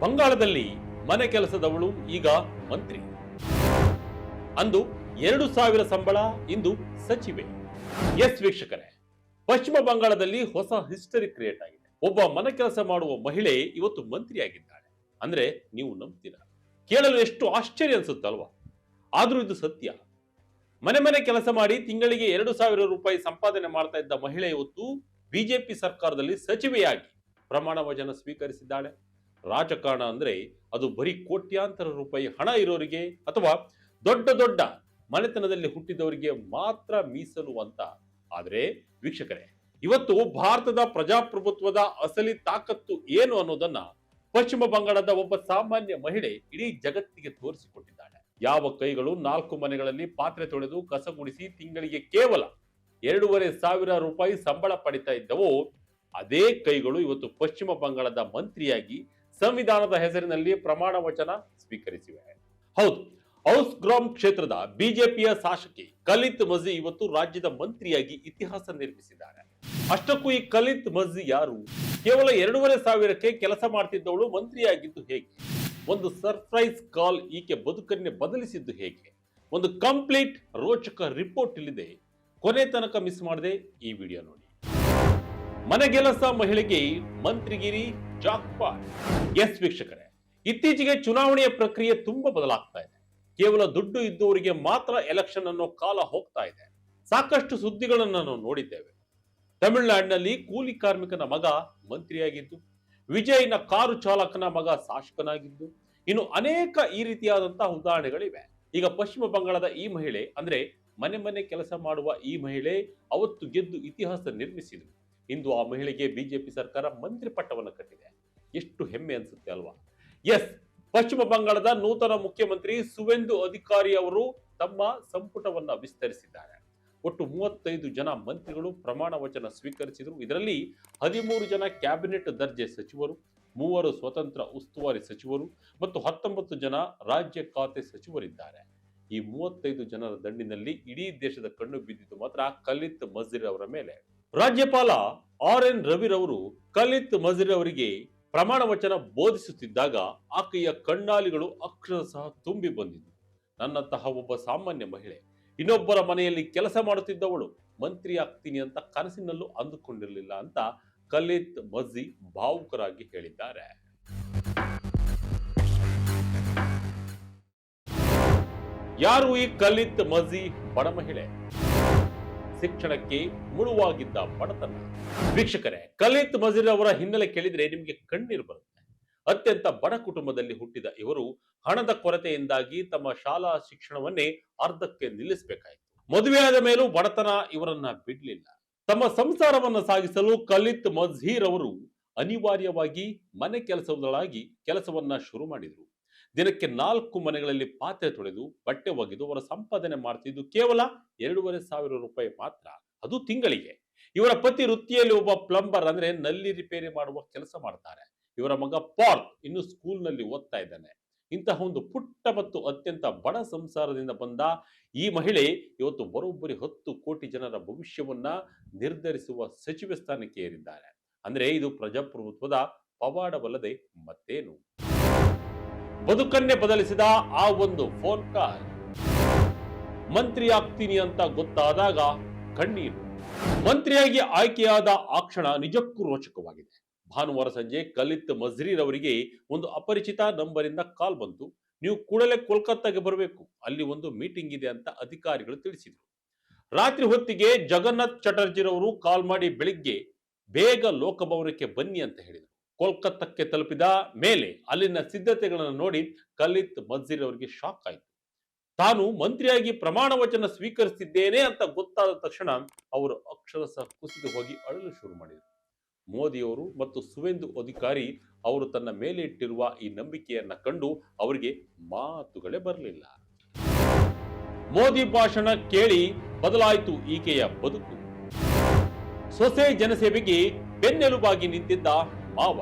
ಬಂಗಾಳದಲ್ಲಿ ಮನೆ ಕೆಲಸದವಳು ಈಗ ಮಂತ್ರಿ. ಅಂದು 2,000 ಸಂಬಳ, ಇಂದು ಸಚಿವೆ. ಎಸ್ ವೀಕ್ಷಕರೇ, ಪಶ್ಚಿಮ ಬಂಗಾಳದಲ್ಲಿ ಹೊಸ ಹಿಸ್ಟರಿ ಕ್ರಿಯೇಟ್ ಆಗಿದೆ. ಒಬ್ಬ ಮನೆ ಕೆಲಸ ಮಾಡುವ ಮಹಿಳೆ ಇವತ್ತು ಮಂತ್ರಿಯಾಗಿದ್ದಾಳೆ. ಅಂದ್ರೆ ನೀವು ನಂಬ್ತೀರಾ? ಕೇಳಲು ಎಷ್ಟು ಆಶ್ಚರ್ಯ ಅನ್ಸುತ್ತಲ್ವಾ? ಆದ್ರೂ ಇದು ಸತ್ಯ. ಮನೆ ಕೆಲಸ ಮಾಡಿ ತಿಂಗಳಿಗೆ 2,000 ರೂಪಾಯಿ ಸಂಪಾದನೆ ಮಾಡ್ತಾ ಇದ್ದ ಮಹಿಳೆ ಇವತ್ತು ಬಿಜೆಪಿ ಸರ್ಕಾರದಲ್ಲಿ ಸಚಿವೆಯಾಗಿ ಪ್ರಮಾಣ ವಚನ ಸ್ವೀಕರಿಸಿದ್ದಾಳೆ. ರಾಜಕಾರಣ ಅಂದ್ರೆ ಅದು ಬರೀ ಕೋಟ್ಯಾಂತರ ರೂಪಾಯಿ ಹಣ ಇರೋರಿಗೆ ಅಥವಾ ದೊಡ್ಡ ದೊಡ್ಡ ಮನೆತನದಲ್ಲಿ ಹುಟ್ಟಿದವರಿಗೆ ಮಾತ್ರ ಮೀಸಲು ಅಂತ. ಆದ್ರೆ ವೀಕ್ಷಕರೇ, ಇವತ್ತು ಭಾರತದ ಪ್ರಜಾಪ್ರಭುತ್ವದ ಅಸಲಿ ತಾಕತ್ತು ಏನು ಅನ್ನೋದನ್ನ ಪಶ್ಚಿಮ ಬಂಗಾಳದ ಒಬ್ಬ ಸಾಮಾನ್ಯ ಮಹಿಳೆ ಇಡೀ ಜಗತ್ತಿಗೆ ತೋರಿಸಿಕೊಟ್ಟಿದ್ದಾಳೆ. ಯಾವ ಕೈಗಳು 4 ಮನೆಗಳಲ್ಲಿ ಪಾತ್ರೆ ತೊಳೆದು ಕಸ ಗುಡಿಸಿ ತಿಂಗಳಿಗೆ ಕೇವಲ 2,500 ರೂಪಾಯಿ ಸಂಬಳ ಪಡಿತಾ ಇದ್ದವೋ ಅದೇ ಕೈಗಳು ಇವತ್ತು ಪಶ್ಚಿಮ ಬಂಗಾಳದ ಮಂತ್ರಿಯಾಗಿ ಸಂವಿಧಾನದ ಹೆಸರಿನಲ್ಲಿ ಪ್ರಮಾಣ ವಚನ ಸ್ವೀಕರಿಸಿವೆ. ಹೌದು, ಹೌಸ್ ಗ್ರಾಮ್ ಕ್ಷೇತ್ರದ ಬಿಜೆಪಿಯ ಶಾಸಕಿ ಖಲೀದ್ ಮಜ್ಹಿ ಇವತ್ತು ರಾಜ್ಯದ ಮಂತ್ರಿಯಾಗಿ ಇತಿಹಾಸ ನಿರ್ಮಿಸಿದ್ದಾರೆ. ಅಷ್ಟಕ್ಕೂ ಈ ಖಲೀದ್ ಮಜ್ಹಿ ಯಾರು? ಕೇವಲ 2,500ಕ್ಕೆ ಕೆಲಸ ಮಾಡ್ತಿದ್ದವಳು ಮಂತ್ರಿಯಾಗಿದ್ದು ಹೇಗೆ? ಒಂದು ಸರ್ಪ್ರೈಸ್ ಕಾಲ್ ಈಕೆ ಬದುಕನ್ನೇ ಬದಲಿಸಿದ್ದು ಹೇಗೆ? ಒಂದು ಕಂಪ್ಲೀಟ್ ರೋಚಕ ರಿಪೋರ್ಟ್ ಇಲ್ಲಿದೆ. ಕೊನೆ ತನಕ ಮಿಸ್ ಮಾಡದೆ ಈ ವಿಡಿಯೋ ನೋಡಿ. ಮನೆಗೆಲಸ ಮಹಿಳೆಗೆ ಮಂತ್ರಿಗಿರಿ ಜಾಕ್ಪಾಟ್. ಎಸ್ ವೀಕ್ಷಕರೇ, ಇತ್ತೀಚೆಗೆ ಚುನಾವಣೆಯ ಪ್ರಕ್ರಿಯೆ ತುಂಬಾ ಬದಲಾಗ್ತಾ ಇದೆ. ಕೇವಲ ದುಡ್ಡು ಇದ್ದವರಿಗೆ ಮಾತ್ರ ಎಲೆಕ್ಷನ್ ಅನ್ನೋ ಕಾಲ ಹೋಗ್ತಾ ಇದೆ. ಸಾಕಷ್ಟು ಸುದ್ದಿಗಳನ್ನು ನಾವು ನೋಡಿದ್ದೇವೆ. ತಮಿಳುನಾಡಿನಲ್ಲಿ ಕೂಲಿ ಕಾರ್ಮಿಕನ ಮಗ ಮಂತ್ರಿಯಾಗಿದ್ದು, ವಿಜಯ್ನ ಕಾರು ಚಾಲಕನ ಮಗ ಶಾಸಕನಾಗಿದ್ದು, ಇನ್ನು ಅನೇಕ ಈ ರೀತಿಯಾದಂತಹ ಉದಾಹರಣೆಗಳಿವೆ. ಈಗ ಪಶ್ಚಿಮ ಬಂಗಾಳದ ಈ ಮಹಿಳೆ ಅಂದ್ರೆ ಮನೆ ಕೆಲಸ ಮಾಡುವ ಈ ಮಹಿಳೆ ಅವತ್ತು ಗೆದ್ದು ಇತಿಹಾಸ ನಿರ್ಮಿಸಿದ್ರು. ಇಂದು ಆ ಮಹಿಳೆಗೆ ಬಿಜೆಪಿ ಸರ್ಕಾರ ಮಂತ್ರಿ ಪಟ್ಟವನ್ನು ಕಟ್ಟಿದೆ. ಎಷ್ಟು ಹೆಮ್ಮೆ ಅನ್ಸುತ್ತೆ ಅಲ್ವಾ? ಎಸ್, ಪಶ್ಚಿಮ ಬಂಗಾಳದ ನೂತನ ಮುಖ್ಯಮಂತ್ರಿ ಸುವೇಂದು ಅಧಿಕಾರಿ ಅವರು ತಮ್ಮ ಸಂಪುಟವನ್ನ ವಿಸ್ತರಿಸಿದ್ದಾರೆ. ಒಟ್ಟು 35 ಜನ ಮಂತ್ರಿಗಳು ಪ್ರಮಾಣ ವಚನ ಸ್ವೀಕರಿಸಿದರು. ಇದರಲ್ಲಿ 13 ಜನ ಕ್ಯಾಬಿನೆಟ್ ದರ್ಜೆ ಸಚಿವರು, 3 ಸ್ವತಂತ್ರ ಉಸ್ತುವಾರಿ ಸಚಿವರು ಮತ್ತು 19 ಜನ ರಾಜ್ಯ ಖಾತೆ ಸಚಿವರಿದ್ದಾರೆ. ಈ 35 ಜನರ ದಂಡಿನಲ್ಲಿ ಇಡೀ ದೇಶದ ಕಣ್ಣು ಬಿದ್ದಿದ್ದು ಮಾತ್ರ ಖಲೀದ್ ಮಜ್ಹಿ ಅವರ ಮೇಲೆ. ರಾಜ್ಯಪಾಲ RN ರವಿರವರು ಖಲೀದ್ ಮಜ್ಹಿ ಅವರಿಗೆ ಪ್ರಮಾಣ ವಚನ ಬೋಧಿಸುತ್ತಿದ್ದಾಗ ಆಕೆಯ ಕಣ್ಣಾಲಿಗಳು ಅಕ್ಷರಶಃ ತುಂಬಿ ಬಂದಿದ್ದು. ನನ್ನಂತಹ ಒಬ್ಬ ಸಾಮಾನ್ಯ ಮಹಿಳೆ ಇನ್ನೊಬ್ಬರ ಮನೆಯಲ್ಲಿ ಕೆಲಸ ಮಾಡುತ್ತಿದ್ದವಳು ಮಂತ್ರಿ ಆಗ್ತೀನಿ ಅಂತ ಕನಸಿನಲ್ಲೂ ಅಂದುಕೊಂಡಿರಲಿಲ್ಲ ಅಂತ ಖಲೀದ್ ಮಜ್ಹಿ ಭಾವುಕರಾಗಿ ಹೇಳಿದ್ದಾರೆ. ಯಾರು ಈ ಖಲೀದ್ ಮಜ್ಹಿ ಬಡ ಮಹಿಳೆ? ಶಿಕ್ಷಣಕ್ಕೆ ಮುಳುವಾಗಿದ್ದ ಬಡತನ. ವೀಕ್ಷಕರೇ, ಖಲೀದ್ ಮಜ್ಹಿ ಅವರ ಹಿನ್ನೆಲೆ ಕೇಳಿದ್ರೆ ನಿಮಗೆ ಕಣ್ಣೀರು ಬರುತ್ತೆ. ಅತ್ಯಂತ ಬಡ ಕುಟುಂಬದಲ್ಲಿ ಹುಟ್ಟಿದ ಇವರು ಹಣದ ಕೊರತೆಯಿಂದಾಗಿ ತಮ್ಮ ಶಾಲಾ ಶಿಕ್ಷಣವನ್ನೇ ಅರ್ಧಕ್ಕೆ ನಿಲ್ಲಿಸಬೇಕಾಯಿತು. ಮದುವೆಯಾದ ಮೇಲೂ ಬಡತನ ಇವರನ್ನ ಬಿಡ್ಲಿಲ್ಲ. ತಮ್ಮ ಸಂಸಾರವನ್ನು ಸಾಗಿಸಲು ಖಲೀದ್ ಮಜ್ಹಿ ಅವರು ಅನಿವಾರ್ಯವಾಗಿ ಮನೆ ಕೆಲಸದೊಳಗಾಗಿ ಕೆಲಸವನ್ನ ಶುರು ಮಾಡಿದ್ರು. ದಿನಕ್ಕೆ 4 ಮನೆಗಳಲ್ಲಿ ಪಾತ್ರೆ ತೊಳೆದು ಬಟ್ಟೆ ಒಗೆದು ಅವರ ಸಂಪಾದನೆ ಮಾಡ್ತಿದ್ದು ಕೇವಲ 2,500 ರೂಪಾಯಿ ಮಾತ್ರ, ಅದು ತಿಂಗಳಿಗೆ. ಇವರ ಪತಿ ವೃತ್ತಿಯಲ್ಲಿ ಒಬ್ಬ ಪ್ಲಂಬರ್ ಅಂದ್ರೆ ನಲ್ಲಿ ರಿಪೇರಿ ಮಾಡುವ ಕೆಲಸ ಮಾಡ್ತಾರೆ. ಇವರ ಮಗ ಪಾರ್ಕ್ ಇನ್ನು ಸ್ಕೂಲ್ ನಲ್ಲಿ ಓದ್ತಾ ಇದ್ದಾನೆ. ಇಂತಹ ಒಂದು ಪುಟ್ಟ ಮತ್ತು ಅತ್ಯಂತ ಬಡ ಸಂಸಾರದಿಂದ ಬಂದ ಈ ಮಹಿಳೆ ಇವತ್ತು ಬರೋಬ್ಬರಿ 10 ಕೋಟಿ ಜನರ ಭವಿಷ್ಯವನ್ನ ನಿರ್ಧರಿಸುವ ಸಚಿವ ಸ್ಥಾನಕ್ಕೆ ಏರಿದ್ದಾರೆ. ಅಂದ್ರೆ ಇದು ಪ್ರಜಾಪ್ರಭುತ್ವದ ಪವಾಡವಲ್ಲದೆ ಮತ್ತೇನು? ಬದುಕನ್ನೇ ಬದಲಿಸಿದ ಆ ಒಂದು ಫೋನ್ ಕಾಲ್. ಮಂತ್ರಿ ಆಗ್ತೀನಿ ಅಂತ ಗೊತ್ತಾದಾಗ ಕಣ್ಣೀರು. ಮಂತ್ರಿಯಾಗಿ ಆಯ್ಕೆಯಾದ ಆ ಕ್ಷಣ ನಿಜಕ್ಕೂ ರೋಚಕವಾಗಿದೆ. ಭಾನುವಾರ ಸಂಜೆ ಖಲೀದ್ ಮಜ್ಹಿ ಅವರಿಗೆ ಒಂದು ಅಪರಿಚಿತ ನಂಬರ್ ಇಂದ ಕಾಲ್ ಬಂತು. ನೀವು ಕೂಡಲೇ ಕೋಲ್ಕತ್ತಾಗೆ ಬರಬೇಕು, ಅಲ್ಲಿ ಒಂದು ಮೀಟಿಂಗ್ ಇದೆ ಅಂತ ಅಧಿಕಾರಿಗಳು ತಿಳಿಸಿದ್ರು. ರಾತ್ರಿ ಹೊತ್ತಿಗೆ ಜಗನ್ನಾಥ್ ಚಟರ್ಜಿರವರು ಕಾಲ್ ಮಾಡಿ ಬೆಳಿಗ್ಗೆ ಬೇಗ ಲೋಕಭವನಕ್ಕೆ ಬನ್ನಿ ಅಂತ ಹೇಳಿದರು. ಕೋಲ್ಕತ್ತಾಕ್ಕೆ ತಲುಪಿದ ಮೇಲೆ ಅಲ್ಲಿನ ಸಿದ್ಧತೆಗಳನ್ನು ನೋಡಿ ಖಲೀದ್ ಮಜ್ಹಿ ಅವರಿಗೆ ಶಾಕ್ ಆಯಿತು. ತಾನು ಮಂತ್ರಿಯಾಗಿ ಪ್ರಮಾಣ ವಚನ ಸ್ವೀಕರಿಸಿದ್ದೇನೆ ಅಂತ ಗೊತ್ತಾದ ತಕ್ಷಣ ಅವರು ಅಕ್ಷರಶಃ ಕುಸಿದು ಹೋಗಿ ಅಳಲು ಶುರು ಮಾಡಿದರು. ಮೋದಿಯವರು ಮತ್ತು ಸುವೇಂದು ಅಧಿಕಾರಿ ಅವರು ತನ್ನ ಮೇಲೆ ಇಟ್ಟಿರುವ ಈ ನಂಬಿಕೆಯನ್ನ ಕಂಡು ಅವರಿಗೆ ಮಾತುಗಳೇ ಬರಲಿಲ್ಲ. ಮೋದಿ ಭಾಷಣ ಕೇಳಿ ಬದಲಾಯಿತು ಈಕೆಯ ಬದುಕು. ಸೊಸೆ ಜನಸೇವೆಗೆ ಬೆನ್ನೆಲುಬಾಗಿ ನಿಂತಿದ್ದ ಮಾವ.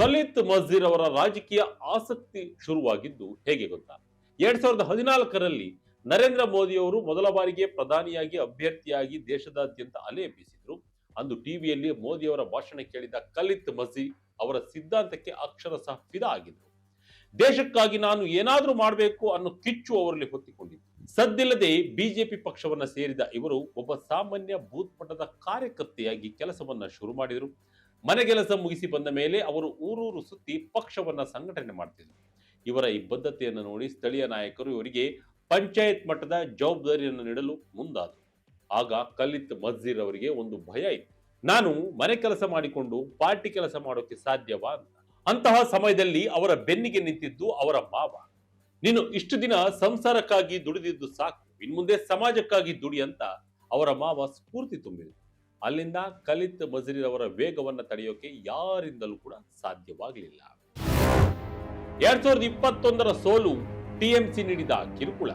ಖಲೀದ್ ಮಜ್ಹಿ ಅವರ ರಾಜಕೀಯ ಆಸಕ್ತಿ ಶುರುವಾಗಿದ್ದು ಹೇಗೆ ಗೊತ್ತಾ? 2014ರಲ್ಲಿ ನರೇಂದ್ರ ಮೋದಿ ಅವರು ಮೊದಲ ಬಾರಿಗೆ ಪ್ರಧಾನಿಯಾಗಿ ಅಭ್ಯರ್ಥಿಯಾಗಿ ದೇಶದಾದ್ಯಂತ ಅಲೆ ಎಬ್ಬಿಸಿದ್ರು. ಅಂದು ಟಿವಿಯಲ್ಲಿ ಮೋದಿ ಅವರ ಭಾಷಣ ಕೇಳಿದ ಖಲೀದ್ ಮಜ್ಹಿ ಅವರ ಸಿದ್ಧಾಂತಕ್ಕೆ ಅಕ್ಷರಶಃ ಫಿದಾ ಆಗಿದ್ರು. ದೇಶಕ್ಕಾಗಿ ನಾನು ಏನಾದ್ರೂ ಮಾಡಬೇಕು ಅನ್ನೋ ಕಿಚ್ಚು ಅವರಲ್ಲಿ ಹೊತ್ತಿಕೊಂಡಿತ್ತು. ಸದ್ದಿಲ್ಲದೆ ಬಿಜೆಪಿ ಪಕ್ಷವನ್ನ ಸೇರಿದ ಇವರು ಒಬ್ಬ ಸಾಮಾನ್ಯ ಬೂತ್ ಮಟ್ಟದ ಕಾರ್ಯಕರ್ತೆಯಾಗಿ ಕೆಲಸವನ್ನ ಶುರು ಮಾಡಿದರು. ಮನೆಗೆಲಸ ಮುಗಿಸಿ ಬಂದ ಮೇಲೆ ಅವರು ಊರೂರು ಸುತ್ತಿ ಪಕ್ಷವನ್ನ ಸಂಘಟನೆ ಮಾಡ್ತಿದ್ರು. ಇವರ ಈ ಬದ್ಧತೆಯನ್ನು ನೋಡಿ ಸ್ಥಳೀಯ ನಾಯಕರು ಇವರಿಗೆ ಪಂಚಾಯತ್ ಮಟ್ಟದ ಜವಾಬ್ದಾರಿಯನ್ನು ನೀಡಲು ಮುಂದಾದರು. ಆಗ ಖಲೀದ್ ಮಜ್ಜೀರ್ ಅವರಿಗೆ ಒಂದು ಭಯ ಇತ್ತು. ನಾನು ಮನೆ ಕೆಲಸ ಮಾಡಿಕೊಂಡು ಪಾರ್ಟಿ ಕೆಲಸ ಮಾಡೋಕೆ ಸಾಧ್ಯವಾ ಅಂತ. ಅಂತಹ ಸಮಯದಲ್ಲಿ ಅವರ ಬೆನ್ನಿಗೆ ನಿಂತಿದ್ದು ಅವರ ಮಾವ. ನೀನು ಇಷ್ಟು ದಿನ ಸಂಸಾರಕ್ಕಾಗಿ ದುಡಿದಿದ್ದು ಸಾಕು, ಇನ್ಮುಂದೆ ಸಮಾಜಕ್ಕಾಗಿ ದುಡಿ ಅಂತ ಅವರ ಮಾವ ಸ್ಫೂರ್ತಿ ತುಂಬಿದರು. ಅಲ್ಲಿಂದ ಖಲೀದ್ ಮಜ್ರೀರ್ ಅವರ ವೇಗವನ್ನ ತಡೆಯೋಕೆ ಯಾರಿಂದಲೂ ಕೂಡ ಸಾಧ್ಯವಾಗಲಿಲ್ಲ. 2021ರ ಸೋಲು ಟಿಎಂಸಿ ನೀಡಿದ ಕಿರುಕುಳ,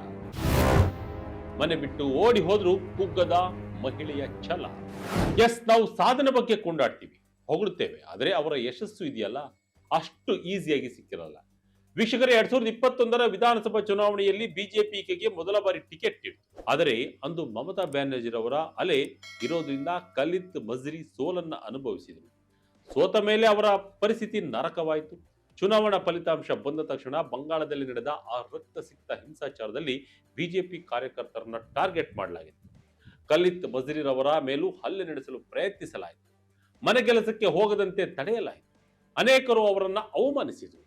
ಮನೆ ಬಿಟ್ಟು ಓಡಿ ಹೋದ್ರು ಕುಗ್ಗದ ಮಹಿಳೆಯ ಛಲ. ಎಸ್, ನಾವು ಸಾಧನೆ ಬಗ್ಗೆ ಕೊಂಡಾಡ್ತೀವಿ, ಹೊಗಳುತ್ತೇವೆ, ಆದರೆ ಅವರ ಯಶಸ್ಸು ಇದೆಯಲ್ಲ ಅಷ್ಟು ಈಸಿಯಾಗಿ ಸಿಕ್ಕಿರಲ್ಲ. ವೀಕ್ಷಕರೇ, 2021ರ ವಿಧಾನಸಭಾ ಚುನಾವಣೆಯಲ್ಲಿ ಬಿಜೆಪಿಗೆ ಮೊದಲ ಬಾರಿ ಟಿಕೆಟ್ ಇತ್ತು. ಆದರೆ ಅಂದು ಮಮತಾ ಬ್ಯಾನರ್ಜಿ ಅವರ ಅಲೆ ಇರೋದ್ರಿಂದ ಖಲೀದ್ ಮಜ್ರಿ ಸೋಲನ್ನ ಅನುಭವಿಸಿದರು. ಸೋತ ಮೇಲೆ ಅವರ ಪರಿಸ್ಥಿತಿ ನರಕವಾಯಿತು. ಚುನಾವಣಾ ಫಲಿತಾಂಶ ಬಂದ ತಕ್ಷಣ ಬಂಗಾಳದಲ್ಲಿ ನಡೆದ ಆ ರಕ್ತಸಿಕ್ತ ಹಿಂಸಾಚಾರದಲ್ಲಿ ಬಿಜೆಪಿ ಕಾರ್ಯಕರ್ತರನ್ನ ಟಾರ್ಗೆಟ್ ಮಾಡಲಾಗಿತ್ತು. ಖಲೀದ್ ಮಜ್ರೀರ್ ಅವರ ಮೇಲೂ ಹಲ್ಲೆ ನಡೆಸಲು ಪ್ರಯತ್ನಿಸಲಾಯಿತು. ಮನೆ ಕೆಲಸಕ್ಕೆ ಹೋಗದಂತೆ ತಡೆಯಲಾಯಿತು. ಅನೇಕರು ಅವರನ್ನ ಅವಮಾನಿಸಿದರು.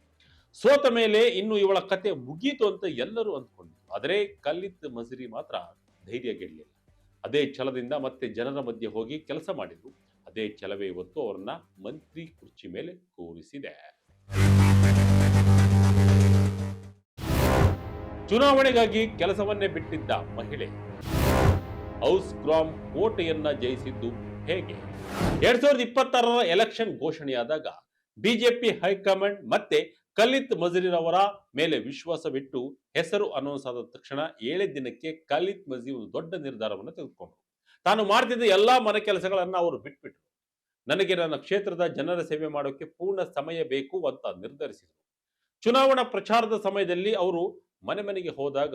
ಸೋತ ಮೇಲೆ ಇನ್ನು ಇವಳ ಕತೆ ಮುಗೀತು ಅಂತ ಎಲ್ಲರೂ ಅಂದ್ಕೊಂಡಿದ್ರು. ಆದರೆ ಖಲೀದ್ ಮಜ್ರಿ ಮಾತ್ರ ಧೈರ್ಯಗೆಡಲಿಲ್ಲ. ಅದೇ ಛಲದಿಂದ ಮತ್ತೆ ಜನರ ಮಧ್ಯೆ ಹೋಗಿ ಕೆಲಸ ಮಾಡಿದ್ರು. ಅದೇ ಛಲವೇ ಇವತ್ತು ಅವರನ್ನ ಮಂತ್ರಿ ಕುರ್ಚಿ ಮೇಲೆ ಕೂರಿಸಿದೆ. ಚುನಾವಣೆಗಾಗಿ ಕೆಲಸವನ್ನೇ ಬಿಟ್ಟಿದ್ದ ಮಹಿಳೆ ಹೌಸ್ ಗ್ರಾಮ್ ಕೋಟೆಯನ್ನ ಜಯಿಸಿದ್ದು ಹೇಗೆ? 2026ರ ಎಲೆಕ್ಷನ್ ಘೋಷಣೆಯಾದಾಗ ಬಿಜೆಪಿ ಹೈಕಮಾಂಡ್ ಮತ್ತೆ ಖಲೀದ್ ಮಜ್ರೀರ್ ಅವರ ಮೇಲೆ ವಿಶ್ವಾಸವಿಟ್ಟು ಹೆಸರು ಅನೌನ್ಸ್ ಆದ ತಕ್ಷಣ 7 ದಿನಕ್ಕೆ ಖಲೀದ್ ಮಜ್ರೀರ್ ಒಂದು ದೊಡ್ಡ ನಿರ್ಧಾರವನ್ನು ತೆಗೆದುಕೊಂಡರು. ತಾನು ಮಾಡ್ತಿದ್ದ ಎಲ್ಲಾ ಮನೆ ಕೆಲಸಗಳನ್ನ ಅವರು ಬಿಟ್ಬಿಟ್ರು. ನನಗೆ ನನ್ನ ಕ್ಷೇತ್ರದ ಜನರ ಸೇವೆ ಮಾಡೋಕೆ ಪೂರ್ಣ ಸಮಯ ಬೇಕು ಅಂತ ನಿರ್ಧರಿಸಿದರು. ಚುನಾವಣಾ ಪ್ರಚಾರದ ಸಮಯದಲ್ಲಿ ಅವರು ಮನೆ ಮನೆಗೆ ಹೋದಾಗ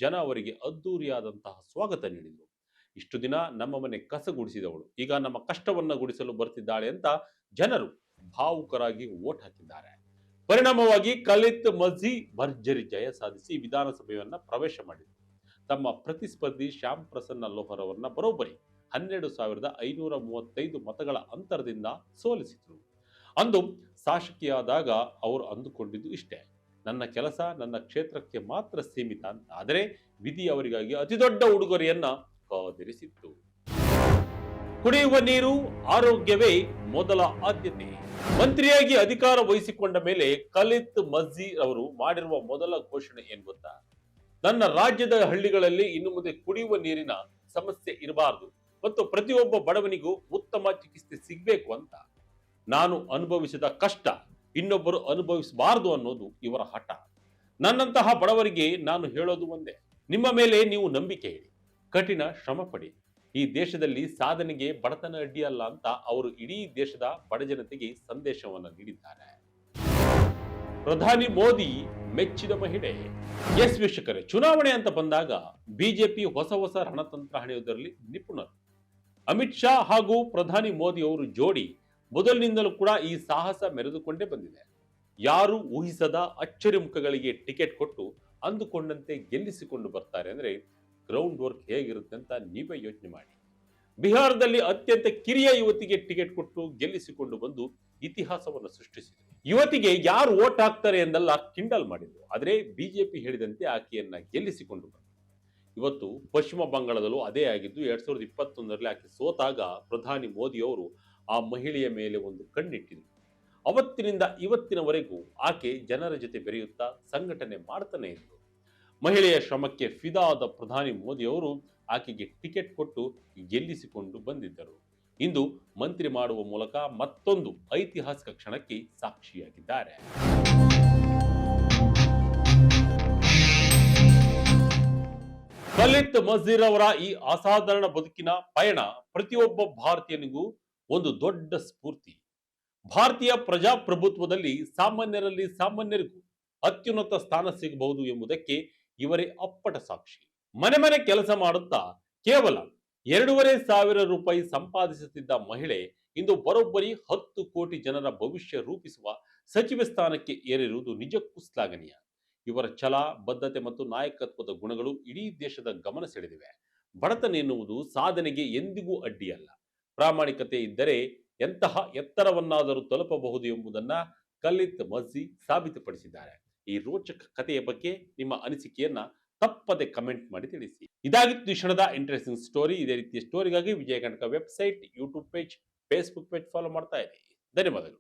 ಜನ ಅವರಿಗೆ ಅದ್ದೂರಿಯಾದಂತಹ ಸ್ವಾಗತ ನೀಡಿದರು. ಇಷ್ಟು ದಿನ ನಮ್ಮ ಮನೆ ಕಸ ಗುಡಿಸಿದವಳು ಈಗ ನಮ್ಮ ಕಷ್ಟವನ್ನ ಗುಡಿಸಲು ಬರ್ತಿದ್ದಾಳೆ ಅಂತ ಜನರು ಭಾವುಕರಾಗಿ ವೋಟ್ ಹಾಕಿದ್ದಾರೆ. ಪರಿಣಾಮವಾಗಿ ಖಲೀದ್ ಮಜ್ರಿ ಭರ್ಜರಿ ಜಯ ಸಾಧಿಸಿ ವಿಧಾನಸಭೆಯನ್ನ ಪ್ರವೇಶ ಮಾಡಿದರು. ತಮ್ಮ ಪ್ರತಿಸ್ಪರ್ಧಿ ಶ್ಯಾಮ್ ಪ್ರಸನ್ನ ಲೋಹರ್ ಅವರನ್ನ ಬರೋಬ್ಬರಿ 12,535 ಮತಗಳ ಅಂತರದಿಂದ ಸೋಲಿಸಿದರು. ಅಂದು ಶಾಸಕಿಯಾದಾಗ ಅವರು ಅಂದುಕೊಂಡಿದ್ದು ಇಷ್ಟೇ, ನನ್ನ ಕೆಲಸ ನನ್ನ ಕ್ಷೇತ್ರಕ್ಕೆ ಮಾತ್ರ ಸೀಮಿತ ಅಂತ. ಆದರೆ ವಿಧಿ ಅವರಿಗಾಗಿ ಅತಿದೊಡ್ಡ ಉಡುಗೊರೆಯನ್ನ ಕಾದಿರಿಸಿತ್ತು. ಕುಡಿಯುವ ನೀರು, ಆರೋಗ್ಯವೇ ಮೊದಲ ಆದ್ಯತೆ. ಮಂತ್ರಿಯಾಗಿ ಅಧಿಕಾರ ವಹಿಸಿಕೊಂಡ ಮೇಲೆ ಖಲೀದ್ ಮಜ್ರೀರ್ ಅವರು ಮಾಡಿರುವ ಮೊದಲ ಘೋಷಣೆ ಏನ್ ಗೊತ್ತಾ? ನನ್ನ ರಾಜ್ಯದ ಹಳ್ಳಿಗಳಲ್ಲಿ ಇನ್ನು ಮುಂದೆ ಕುಡಿಯುವ ನೀರಿನ ಸಮಸ್ಯೆ ಇರಬಾರದು ಮತ್ತು ಪ್ರತಿಯೊಬ್ಬ ಬಡವನಿಗೂ ಉತ್ತಮ ಚಿಕಿತ್ಸೆ ಸಿಗಬೇಕು ಅಂತ. ನಾನು ಅನುಭವಿಸಿದ ಕಷ್ಟ ಇನ್ನೊಬ್ಬರು ಅನುಭವಿಸಬಾರದು ಅನ್ನೋದು ಇವರ ಹಠ. ನನ್ನಂತಹ ಬಡವರಿಗೆ ನಾನು ಹೇಳೋದು ಒಂದೇ, ನಿಮ್ಮ ಮೇಲೆ ನೀವು ನಂಬಿಕೆ ಇಡಿ, ಕಠಿಣ ಶ್ರಮ ಪಡಿ. ಈ ದೇಶದಲ್ಲಿ ಸಾಧನೆಗೆ ಬಡತನ ಅಡ್ಡಿಯಲ್ಲ ಅಂತ ಅವರು ಇಡೀ ದೇಶದ ಬಡಜನತೆಗೆ ಸಂದೇಶವನ್ನು ನೀಡಿದ್ದಾರೆ. ಪ್ರಧಾನಿ ಮೋದಿ ಮೆಚ್ಚಿದ ಮಹಿಳೆ. ಎಸ್ ವೀಕ್ಷಕರೇ, ಚುನಾವಣೆ ಅಂತ ಬಂದಾಗ ಬಿಜೆಪಿ ಹೊಸ ಹೊಸ ರಣತಂತ್ರ ಹಣೆಯುವುದರಲ್ಲಿ ನಿಪುಣರು. ಅಮಿತ್ ಶಾ ಹಾಗೂ ಪ್ರಧಾನಿ ಮೋದಿ ಅವರು ಜೋಡಿ ಮೊದಲಿನಿಂದಲೂ ಕೂಡ ಈ ಸಾಹಸ ಮೆರೆದುಕೊಂಡೇ ಬಂದಿದೆ. ಯಾರು ಊಹಿಸದ ಅಚ್ಚರಿ ಮುಖಗಳಿಗೆ ಟಿಕೆಟ್ ಕೊಟ್ಟು ಅಂದುಕೊಂಡಂತೆ ಗೆಲ್ಲಿಸಿಕೊಂಡು ಬರ್ತಾರೆ ಅಂದ್ರೆ ಗ್ರೌಂಡ್ ವರ್ಕ್ ಹೇಗಿರುತ್ತೆ ಅಂತ ನೀವೇ ಯೋಚನೆ ಮಾಡಿ. ಬಿಹಾರದಲ್ಲಿ ಅತ್ಯಂತ ಕಿರಿಯ ಯುವತಿಗೆ ಟಿಕೆಟ್ ಕೊಟ್ಟು ಗೆಲ್ಲಿಸಿಕೊಂಡು ಬಂದು ಇತಿಹಾಸವನ್ನು ಸೃಷ್ಟಿಸಿದರು. ಯುವತಿಗೆ ಯಾರು ವೋಟ್ ಹಾಕ್ತಾರೆ ಎಂದೆಲ್ಲ ಕಿಂಡಲ್ ಮಾಡಿದ್ರು. ಆದರೆ ಬಿಜೆಪಿ ಹೇಳಿದಂತೆ ಆಕೆಯನ್ನ ಗೆಲ್ಲಿಸಿಕೊಂಡು ಬಂದರು. ಇವತ್ತು ಪಶ್ಚಿಮ ಬಂಗಾಳದಲ್ಲೂ ಅದೇ ಆಗಿದ್ದು 2021ರಲ್ಲಿ ಆಕೆ ಸೋತಾಗ ಪ್ರಧಾನಿ ಮೋದಿ ಅವರು ಆ ಮಹಿಳೆಯ ಮೇಲೆ ಒಂದು ಕಣ್ಣಿಟ್ಟಿದ್ರು. ಅವತ್ತಿನಿಂದ ಇವತ್ತಿನವರೆಗೂ ಆಕೆ ಜನರ ಜೊತೆ ಬೆರೆಯುತ್ತಾ ಸಂಘಟನೆ ಮಾಡ್ತಾನೆ ಇದ್ರು. ಮಹಿಳೆಯ ಶ್ರಮಕ್ಕೆ ಫಿದಾ ಆದ ಪ್ರಧಾನಿ ಮೋದಿ ಅವರು ಆಕೆಗೆ ಟಿಕೆಟ್ ಕೊಟ್ಟು ಗೆಲ್ಲಿಸಿಕೊಂಡು ಬಂದಿದ್ದರು. ಇಂದು ಮಂತ್ರಿ ಮಾಡುವ ಮೂಲಕ ಮತ್ತೊಂದು ಐತಿಹಾಸಿಕ ಕ್ಷಣಕ್ಕೆ ಸಾಕ್ಷಿಯಾಗಿದ್ದಾರೆ. ಖಲೀದ್ ಮಜ್ರೀರ್ ಅವರ ಈ ಅಸಾಧಾರಣ ಬದುಕಿನ ಪಯಣ ಪ್ರತಿಯೊಬ್ಬ ಭಾರತೀಯನಿಗೂ ಒಂದು ದೊಡ್ಡ ಸ್ಫೂರ್ತಿ. ಭಾರತೀಯ ಪ್ರಜಾಪ್ರಭುತ್ವದಲ್ಲಿ ಸಾಮಾನ್ಯರಲ್ಲಿ ಸಾಮಾನ್ಯರಿಗೂ ಅತ್ಯುನ್ನತ ಸ್ಥಾನ ಸಿಗಬಹುದು ಎಂಬುದಕ್ಕೆ ಇವರೇ ಅಪ್ಪಟ ಸಾಕ್ಷಿ. ಮನೆ ಮನೆ ಕೆಲಸ ಮಾಡುತ್ತಾ ಕೇವಲ 2,500 ರೂಪಾಯಿ ಸಂಪಾದಿಸುತ್ತಿದ್ದ ಮಹಿಳೆ ಇಂದು ಬರೋಬ್ಬರಿ 10 ಕೋಟಿ ಜನರ ಭವಿಷ್ಯ ರೂಪಿಸುವ ಸಚಿವ ಸ್ಥಾನಕ್ಕೆ ಏರಿರುವುದು ನಿಜಕ್ಕೂ ಶ್ಲಾಘನೀಯ. ಇವರ ಛಲ, ಬದ್ಧತೆ ಮತ್ತು ನಾಯಕತ್ವದ ಗುಣಗಳು ಇಡೀ ದೇಶದ ಗಮನ ಸೆಳೆದಿವೆ. ಬಡತನ ಎನ್ನುವುದು ಸಾಧನೆಗೆ ಎಂದಿಗೂ ಅಡ್ಡಿಯಲ್ಲ. ಪ್ರಾಮಾಣಿಕತೆ ಇದ್ದರೆ ಎಂತಹ ಎತ್ತರವನ್ನಾದರೂ ತಲುಪಬಹುದು ಎಂಬುದನ್ನ ಖಲಿದ್ ಮಜ್ಸಿ ಸಾಬೀತುಪಡಿಸಿದ್ದಾರೆ. ಈ ರೋಚಕ ಕಥೆಯ ಬಗ್ಗೆ ನಿಮ್ಮ ಅನಿಸಿಕೆಯನ್ನ ತಪ್ಪದೆ ಕಮೆಂಟ್ ಮಾಡಿ ತಿಳಿಸಿ. ಇದಾಗಿತ್ತು ಈ ಕ್ಷಣದ ಇಂಟ್ರೆಸ್ಟಿಂಗ್ ಸ್ಟೋರಿ. ಇದೇ ರೀತಿಯ ಸ್ಟೋರಿಗಾಗಿ Vijaya Karnataka website, YouTube page, Facebook page follow ಮಾಡ್ತಾ ಇರಿ. ಧನ್ಯವಾದಗಳು.